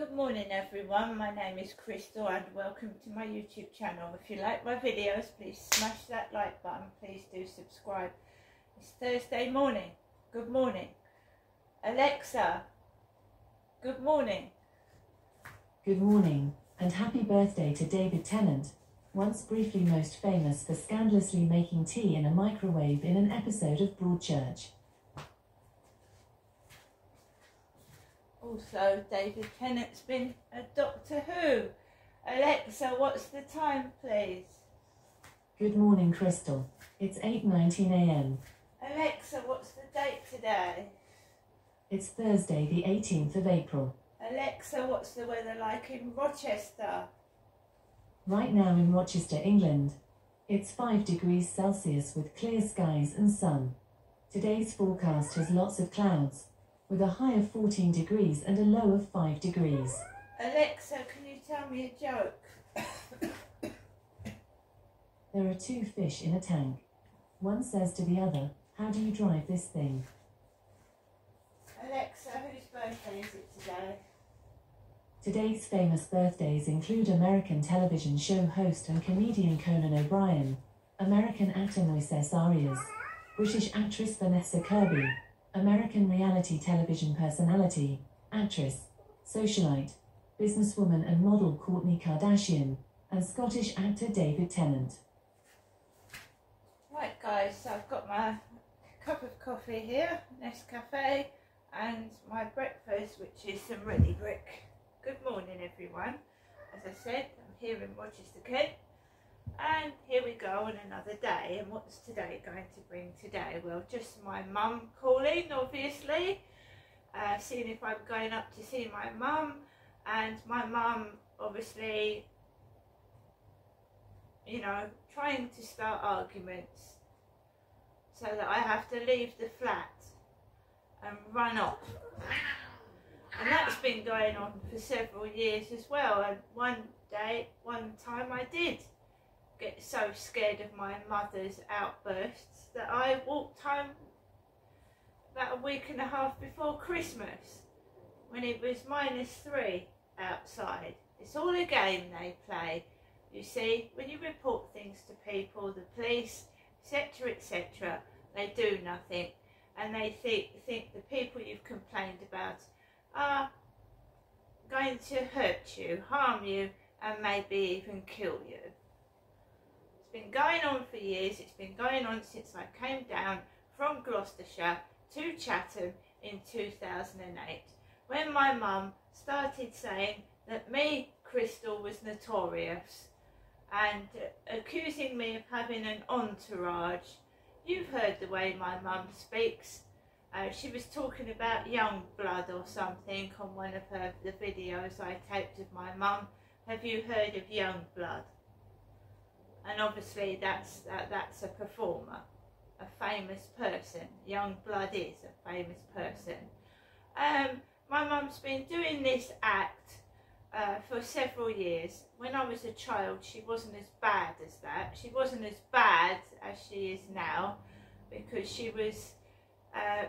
Good morning everyone, my name is Crystal and welcome to my YouTube channel. If you like my videos, please smash that like button, please do subscribe. It's Thursday morning. Good morning. Alexa, good morning. Good morning, and happy birthday to David Tennant, once briefly most famous for scandalously making tea in a microwave in an episode of Broadchurch. Also, David Tennant's been a Doctor Who. Alexa, what's the time, please? Good morning, Crystal. It's 8:19 a.m. Alexa, what's the date today? It's Thursday, the 18th of April. Alexa, what's the weather like in Rochester? Right now in Rochester, England, it's 5 degrees Celsius with clear skies and sun. Today's forecast has lots of clouds, with a high of 14 degrees and a low of 5 degrees. Alexa, can you tell me a joke? There are two fish in a tank. One says to the other, "How do you drive this thing?" Alexa, whose birthday is it today? Today's famous birthdays include American television show host and comedian Conan O'Brien, American actor Moises Arias, British actress Vanessa Kirby, American reality television personality, actress, socialite, businesswoman and model Kourtney Kardashian, and Scottish actor David Tennant. Right guys, so I've got my cup of coffee here, Nescafe, and my breakfast, which is some ready brick. Good morning everyone. As I said, I'm here in Rochester, Kent, and here we go on another day. And what's today going to bring today? Well, just my mum calling, obviously, seeing if I'm going up to see my mum, and my mum obviously, you know, trying to start arguments so that I have to leave the flat and run off. And that's been going on for several years as well. And one time I did get so scared of my mother's outbursts that I walked home about a week and a half before Christmas when it was -3 outside. It's all a game they play. You see, when you report things to people, the police, etc., etc., they do nothing, and they think the people you've complained about are going to hurt you, harm you, and maybe even kill you. It's been going on for years. It's been going on since I came down from Gloucestershire to Chatham in 2008, when my mum started saying that me, Crystal, was notorious and accusing me of having an entourage. You've heard the way my mum speaks. She was talking about young blood or something on one of the videos I taped of my mum. Have you heard of young blood? And obviously that's a performer, a famous person. Young blood is a famous person. My mum's been doing this act for several years. When I was a child, she wasn't as bad as that. She wasn't as bad as she is now, because she was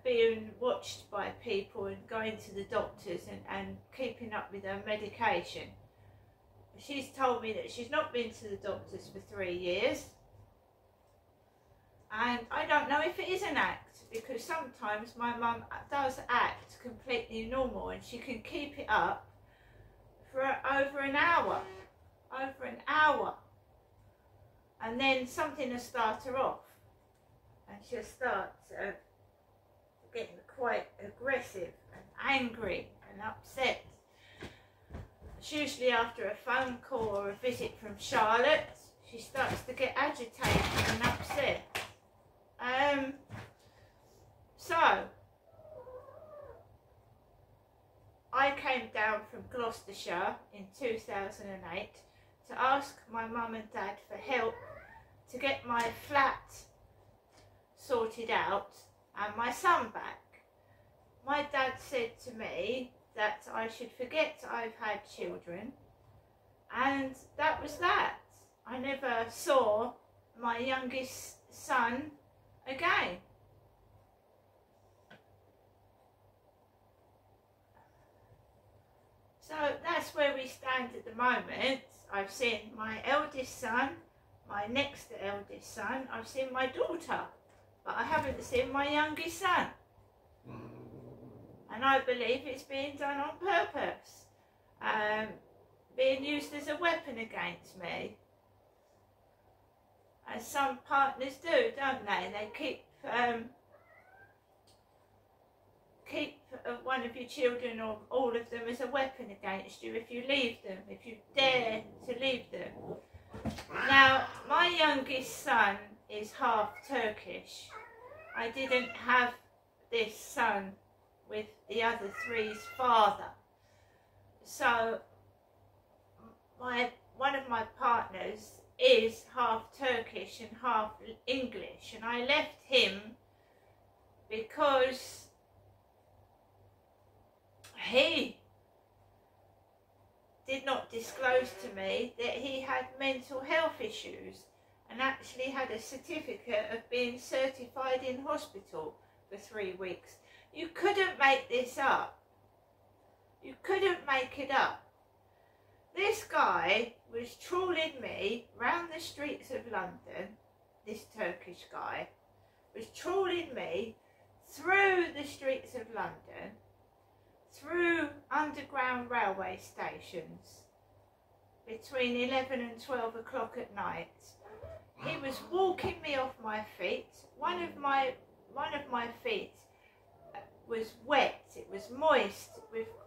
being watched by people and going to the doctors and keeping up with her medication. She's told me that she's not been to the doctors for 3 years, and I don't know if it is an act, because sometimes my mum does act completely normal and she can keep it up for over an hour, and then something will start her off and she'll start getting quite aggressive and angry and upset. It's usually after a phone call or a visit from Charlotte. She starts to get agitated and upset. So I came down from Gloucestershire in 2008 to ask my mum and dad for help to get my flat sorted out and my son back. My dad said to me that I should forget I've had children, and that was that. I never saw my youngest son again. So that's where we stand at the moment. I've seen my eldest son, my next eldest son, I've seen my daughter, but I haven't seen my youngest son. And I believe it's being done on purpose, being used as a weapon against me. As some partners do, don't they? They keep one of your children or all of them as a weapon against you if you leave them, if you dare to leave them. Now, my youngest son is half Turkish. I didn't have this son with the other three's father. So, one of my partners is half Turkish and half English, and I left him because he did not disclose to me that he had mental health issues and actually had a certificate of being certified in hospital for 3 weeks. You couldn't make this up. You couldn't make it up. This guy was trawling me round the streets of London. This Turkish guy was trawling me through the streets of London, through underground railway stations between 11 and 12 o'clock at night. He was walking me off my feet. One of my feet was wet, it was moist,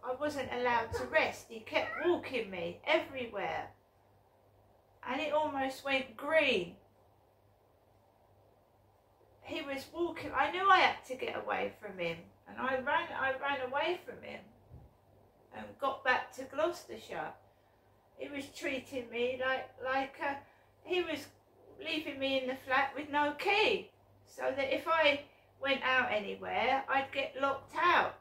I wasn't allowed to rest. He kept walking me everywhere and it almost went green. He was walking, I knew I had to get away from him, and I ran away from him and got back to Gloucestershire. He was treating me like he was leaving me in the flat with no key, so that if I went out anywhere, I'd get locked out.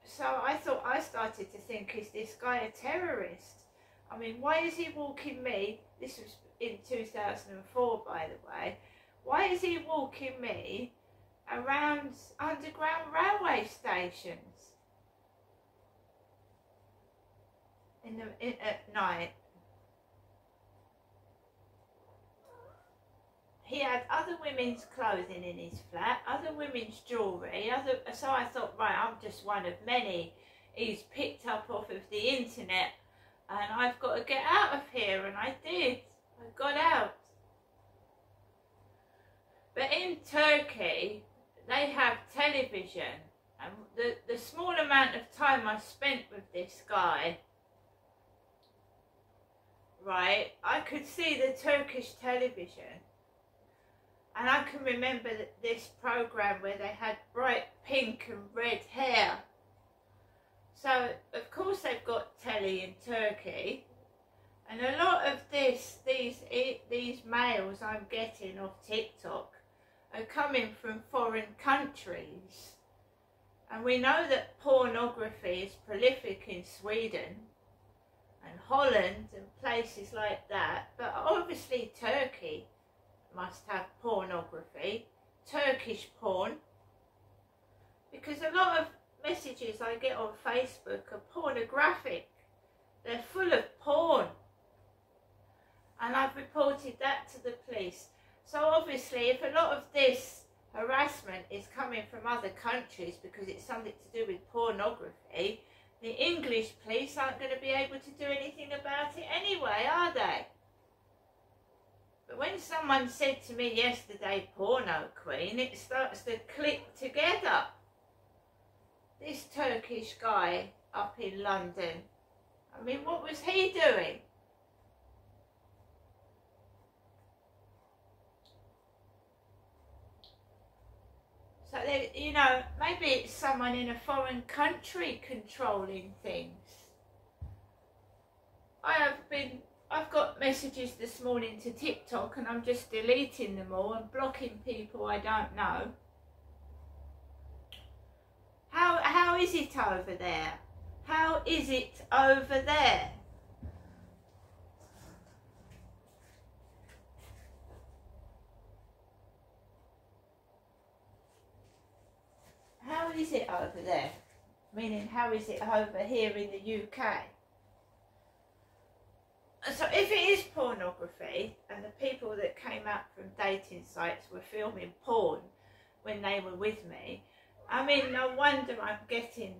So I started to think, is this guy a terrorist? I mean, why is he walking me? This was in 2004, by the way. Why is he walking me around underground railway stations at night? He had other women's clothing in his flat, other women's jewellery, so I thought, right, I'm just one of many he's picked up off of the internet, and I've got to get out of here, and I did. I got out. But in Turkey, they have television, and the small amount of time I spent with this guy, right, I could see the Turkish television. And I can remember this programme where they had bright pink and red hair. So, of course, they've got telly in Turkey. And a lot of these males I'm getting off TikTok are coming from foreign countries. And we know that pornography is prolific in Sweden and Holland and places like that. But obviously Turkey must have pornography, Turkish porn, because a lot of messages I get on Facebook are pornographic. They're full of porn, and I've reported that to the police. So obviously, if a lot of this harassment is coming from other countries because it's something to do with pornography, the English police aren't going to be able to do anything about it anyway, are they? But when someone said to me yesterday, porno queen, it starts to click together. This Turkish guy up in London, I mean, what was he doing? So, you know, maybe it's someone in a foreign country controlling things. I've got messages this morning to TikTok, and I'm just deleting them all and blocking people I don't know. How is it over there? How is it over there? How is it over there? Meaning, how is it over here in the UK? So if it is pornography, and the people that came out from dating sites were filming porn when they were with me, I mean, no wonder I'm getting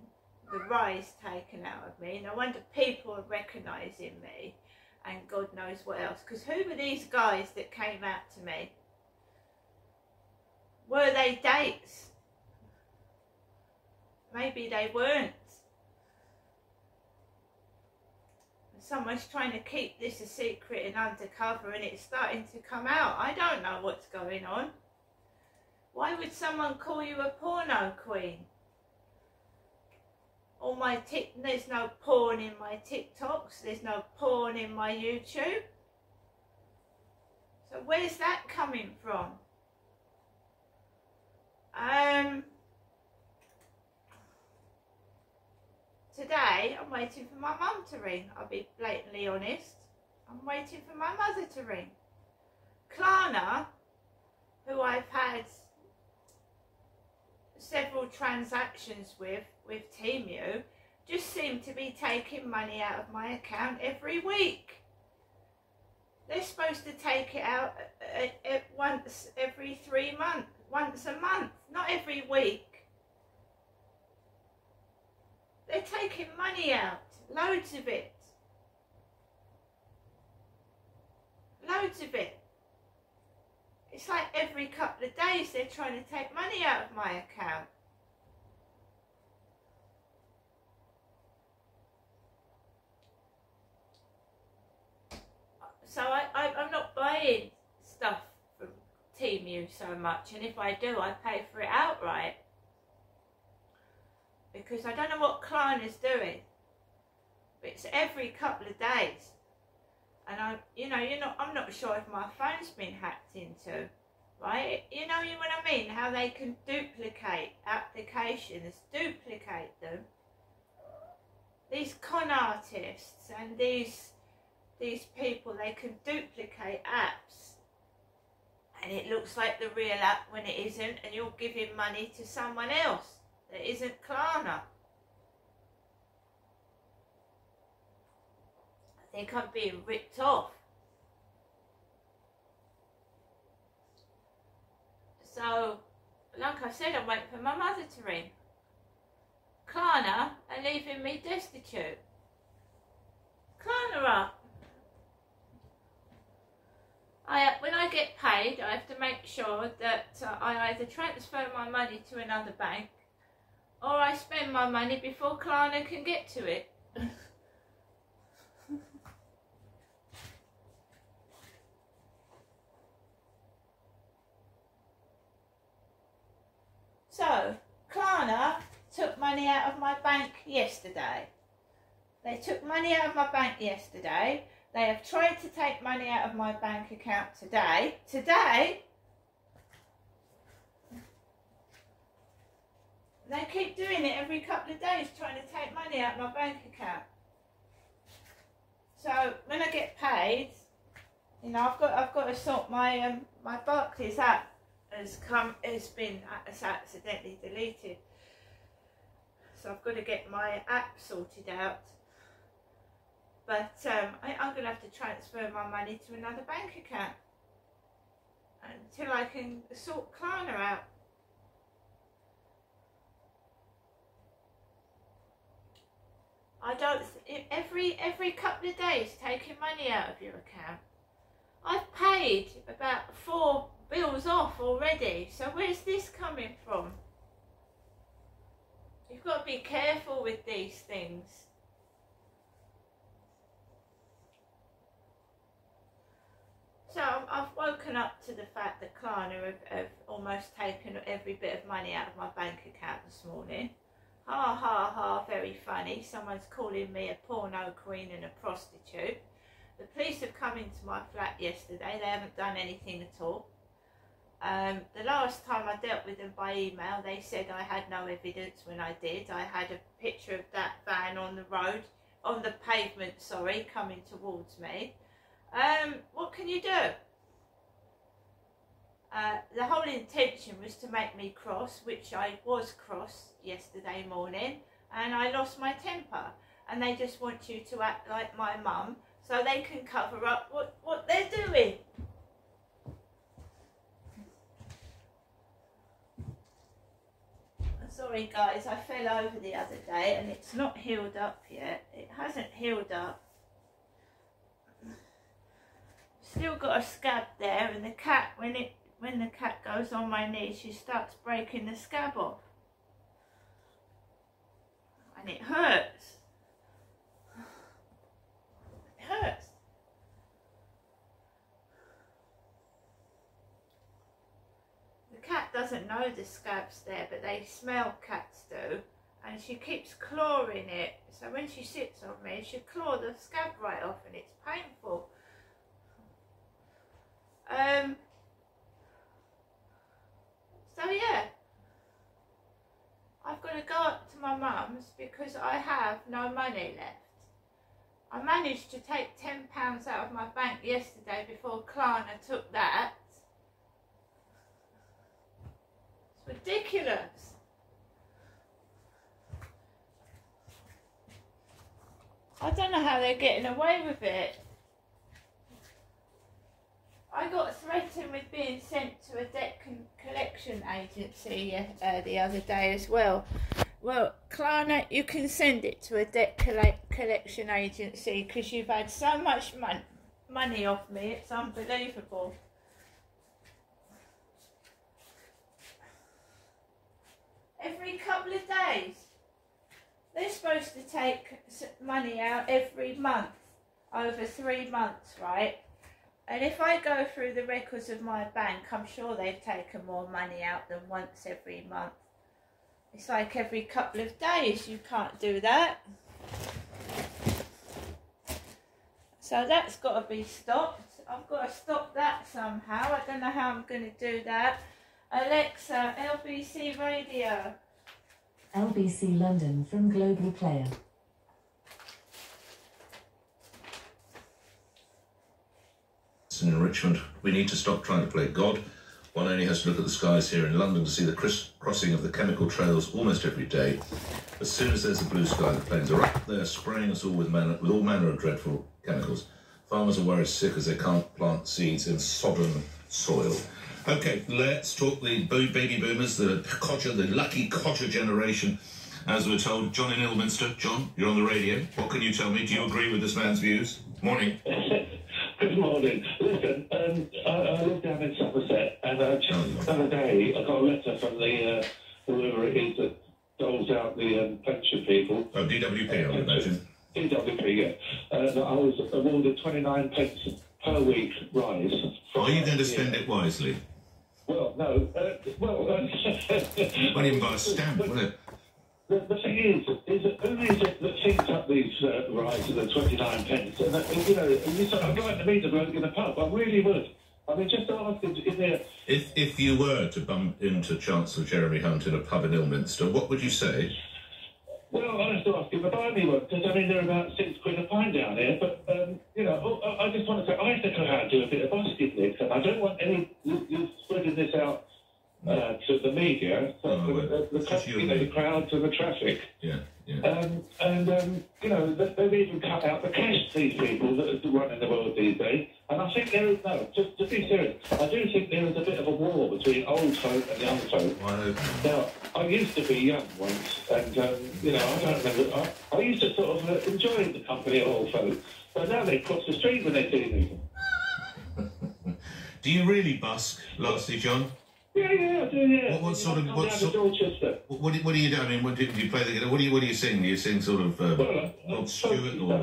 the rise taken out of me. No wonder people are recognising me, and God knows what else. Because who were these guys that came out to me? Were they dates? Maybe they weren't. Someone's trying to keep this a secret and undercover, and it's starting to come out. I don't know what's going on. Why would someone call you a porno queen? There's no porn in my TikToks. There's no porn in my YouTube. So where's that coming from? Today, I'm waiting for my mum to ring. I'll be blatantly honest. I'm waiting for my mother to ring. Klarna, who I've had several transactions with Temu, just seem to be taking money out of my account every week. They're supposed to take it out once every 3 months, once a month, not every week. They're taking money out, loads of it. Loads of it. It's like every couple of days they're trying to take money out of my account. So I'm not buying stuff from Temu so much, and if I do, I pay for it outright. Because I don't know what Klarna's doing. But it's every couple of days. And I'm not sure if my phone's been hacked into, right? You know what I mean? How they can duplicate applications, duplicate them. These con artists and these people, they can duplicate apps. And it looks like the real app when it isn't, and you're giving money to someone else that isn't Klarna. I think I'm being ripped off. So, like I said, I'm waiting for my mother to ring. Klarna are leaving me destitute. Klarna up. When I get paid, I have to make sure that I either transfer my money to another bank, or I spend my money before Klarna can get to it. So, Klarna took money out of my bank yesterday. They took money out of my bank yesterday. They have tried to take money out of my bank account today. They keep doing it every couple of days, trying to take money out of my bank account. So when I get paid, I've got to sort my my Barclays app has been accidentally deleted. So I've got to get my app sorted out. But I'm going to have to transfer my money to another bank account until I can sort Klarna out. Every couple of days taking money out of your account. I've paid about 4 bills off already, so where's this coming from? You've got to be careful with these things. So I've woken up to the fact that Klarna have almost taken every bit of money out of my bank account this morning. Ha ha ha, very funny. Someone's calling me a porno queen and a prostitute. The police have come into my flat yesterday. They haven't done anything at all. The last time I dealt with them by email, they said I had no evidence when I did. I had a picture of that van on the road, on the pavement, sorry, coming towards me. What can you do? The whole intention was to make me cross, which I was cross yesterday morning. and I lost my temper, and they just want you to act like my mum so they can cover up what they're doing. Sorry guys, I fell over the other day and it's not healed up yet. It hasn't healed up. Still got a scab there, and the cat, when the cat goes on my knee, she starts breaking the scab off. And it hurts. It hurts. The cat doesn't know the scab's there, but they smell, cats do, and she keeps clawing it. So when she sits on me, she claws the scab right off, and it's painful. So yeah, I've got to go up to my mum's because I have no money left. I managed to take £10 out of my bank yesterday before Klarna took that. It's ridiculous. I don't know how they're getting away with it. I got threatened with being sent to a debt collection agency the other day as well. Well, Klarna, you can send it to a debt collection agency because you've had so much money off me, it's unbelievable. Every couple of days. They're supposed to take money out every month, over 3 months, right? And if I go through the records of my bank, I'm sure they've taken more money out than once every month. It's like every couple of days. You can't do that. So that's got to be stopped. I've got to stop that somehow. I don't know how I'm going to do that. Alexa, LBC Radio. LBC London from Global Player. In Richmond, we need to stop trying to play God. One only has to look at the skies here in London to see the crossing of the chemical trails almost every day. As soon as there's a blue sky, the planes are up there spraying us all with all manner of dreadful chemicals. Farmers are worried sick as they can't plant seeds in sodden soil. Okay, let's talk the baby boomers, the lucky codger generation, as we're told. John in Ilminster. John, you're on the radio. What can you tell me? Do you agree with this man's views? Morning. Good morning. Listen, I live down in Somerset, and just the other day I got a letter from the whoever it is that doles out the pension people. Oh, DWP, I imagine. DWP, yeah. That I was awarded 29 pence per week rise. Are you going to spend it wisely? Well, no. Won't even buy a stamp, will it? The thing is that who is it that thinks up these rises of the 29 pence? And, you know, I'd like to meet a bloke in a pub. I really would. I mean, just ask him in there. If you were to bump into Chancellor Jeremy Hunt in a pub in Ilminster, what would you say? Well, I'll have to ask him to buy me one, because, I mean, they're about £6 a pint down here. But, you know, I just want to say, I have to go out and do a bit of busking, Nick, and I don't want you spreading this out to the media, the crowds and the traffic. Yeah. You know, they've even cut out the cash, these people that are running the world these days. And I think there is, just to be serious, I do think there is a bit of a war between old folk and young folk. Now, I used to be young once, and, you know, I don't remember, I used to sort of enjoy the company of old folk, but now they cross the street when they see me. Do you really busk, lastly, John? Yeah, I do, yeah. What do you do? I mean, do you play the guitar? What do you sing? Do you sing sort of Rod Stewart or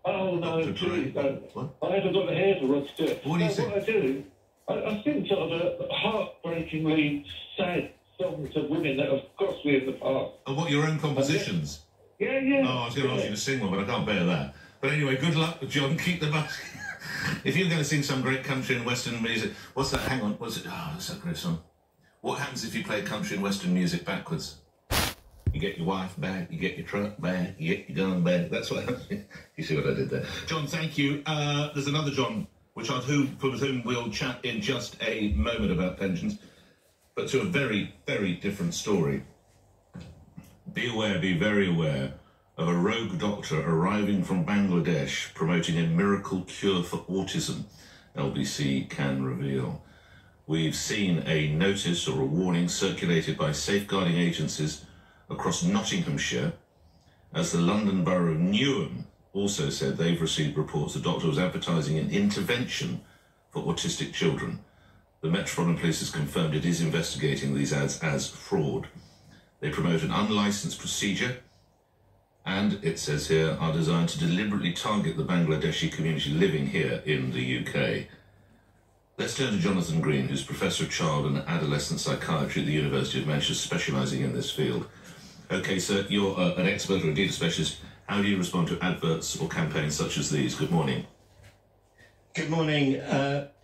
oh, no, I haven't got the hair for Rod Stewart. What do you sing? What I do, I sing sort of heartbreakingly sad songs of women that have crossed me in the past. Oh, what, your own compositions? Yeah. Oh, I was going to ask you to sing one, but I can't bear that. But anyway, good luck, John. Keep the busk. If you're going to sing some great country and western music, what's that? Hang on, what's it? Oh, that's a great song. What happens if you play country and western music backwards? You get your wife back, you get your truck back, you get your gun back. That's what happens. You see what I did there? John, thank you. There's another John, with whom we'll chat in just a moment about pensions, but to a very, very different story. Be aware, be very aware of a rogue doctor arriving from Bangladesh promoting a miracle cure for autism, LBC can reveal. We've seen a notice or a warning circulated by safeguarding agencies across Nottinghamshire, as the London Borough of Newham also said they've received reports the doctor was advertising an intervention for autistic children. The Metropolitan Police has confirmed it is investigating these ads as fraud. They promote an unlicensed procedure and, it says here, are designed to deliberately target the Bangladeshi community living here in the UK. Let's turn to Jonathan Green, who's Professor of Child and Adolescent Psychiatry at the University of Manchester, specialising in this field. OK, sir, you're an expert or indeed a specialist. How do you respond to adverts or campaigns such as these? Good morning. Good morning.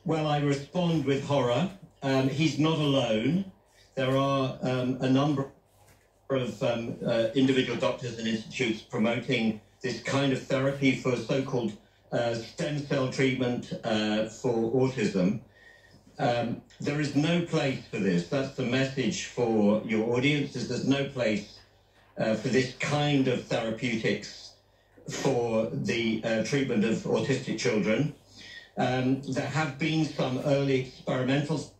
Well, I respond with horror. He's not alone. There are a number of individual doctors and institutes promoting this kind of therapy for so-called stem cell treatment for autism. There is no place for this. That's the message for your audience, is there's no place for this kind of therapeutics for the treatment of autistic children. There have been some early experimental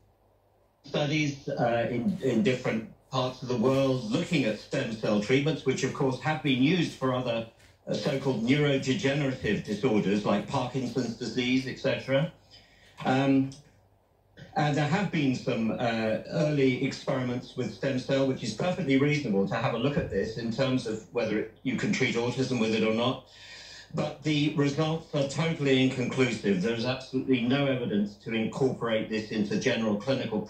studies in different parts of the world looking at stem cell treatments, which of course have been used for other so-called neurodegenerative disorders like Parkinson's disease, etc. And there have been some early experiments with stem cell, which is perfectly reasonable to have a look at this in terms of whether you can treat autism with it or not. But the results are totally inconclusive. There is absolutely no evidence to incorporate this into general clinical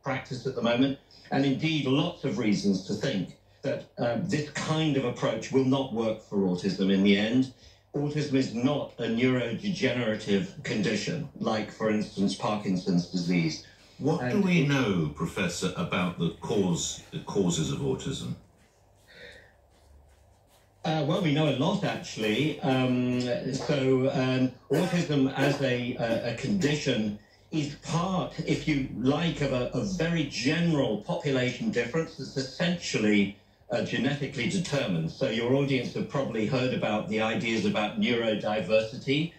practice at the moment, and indeed lots of reasons to think that this kind of approach will not work for autism in the end. Autism is not a neurodegenerative condition, like, for instance, Parkinson's disease. What do we know, Professor, about the causes of autism? Well, we know a lot, actually. Autism as a condition is part, if you like, of a very general population difference that's essentially genetically determined. So your audience have probably heard about the ideas about neurodiversity.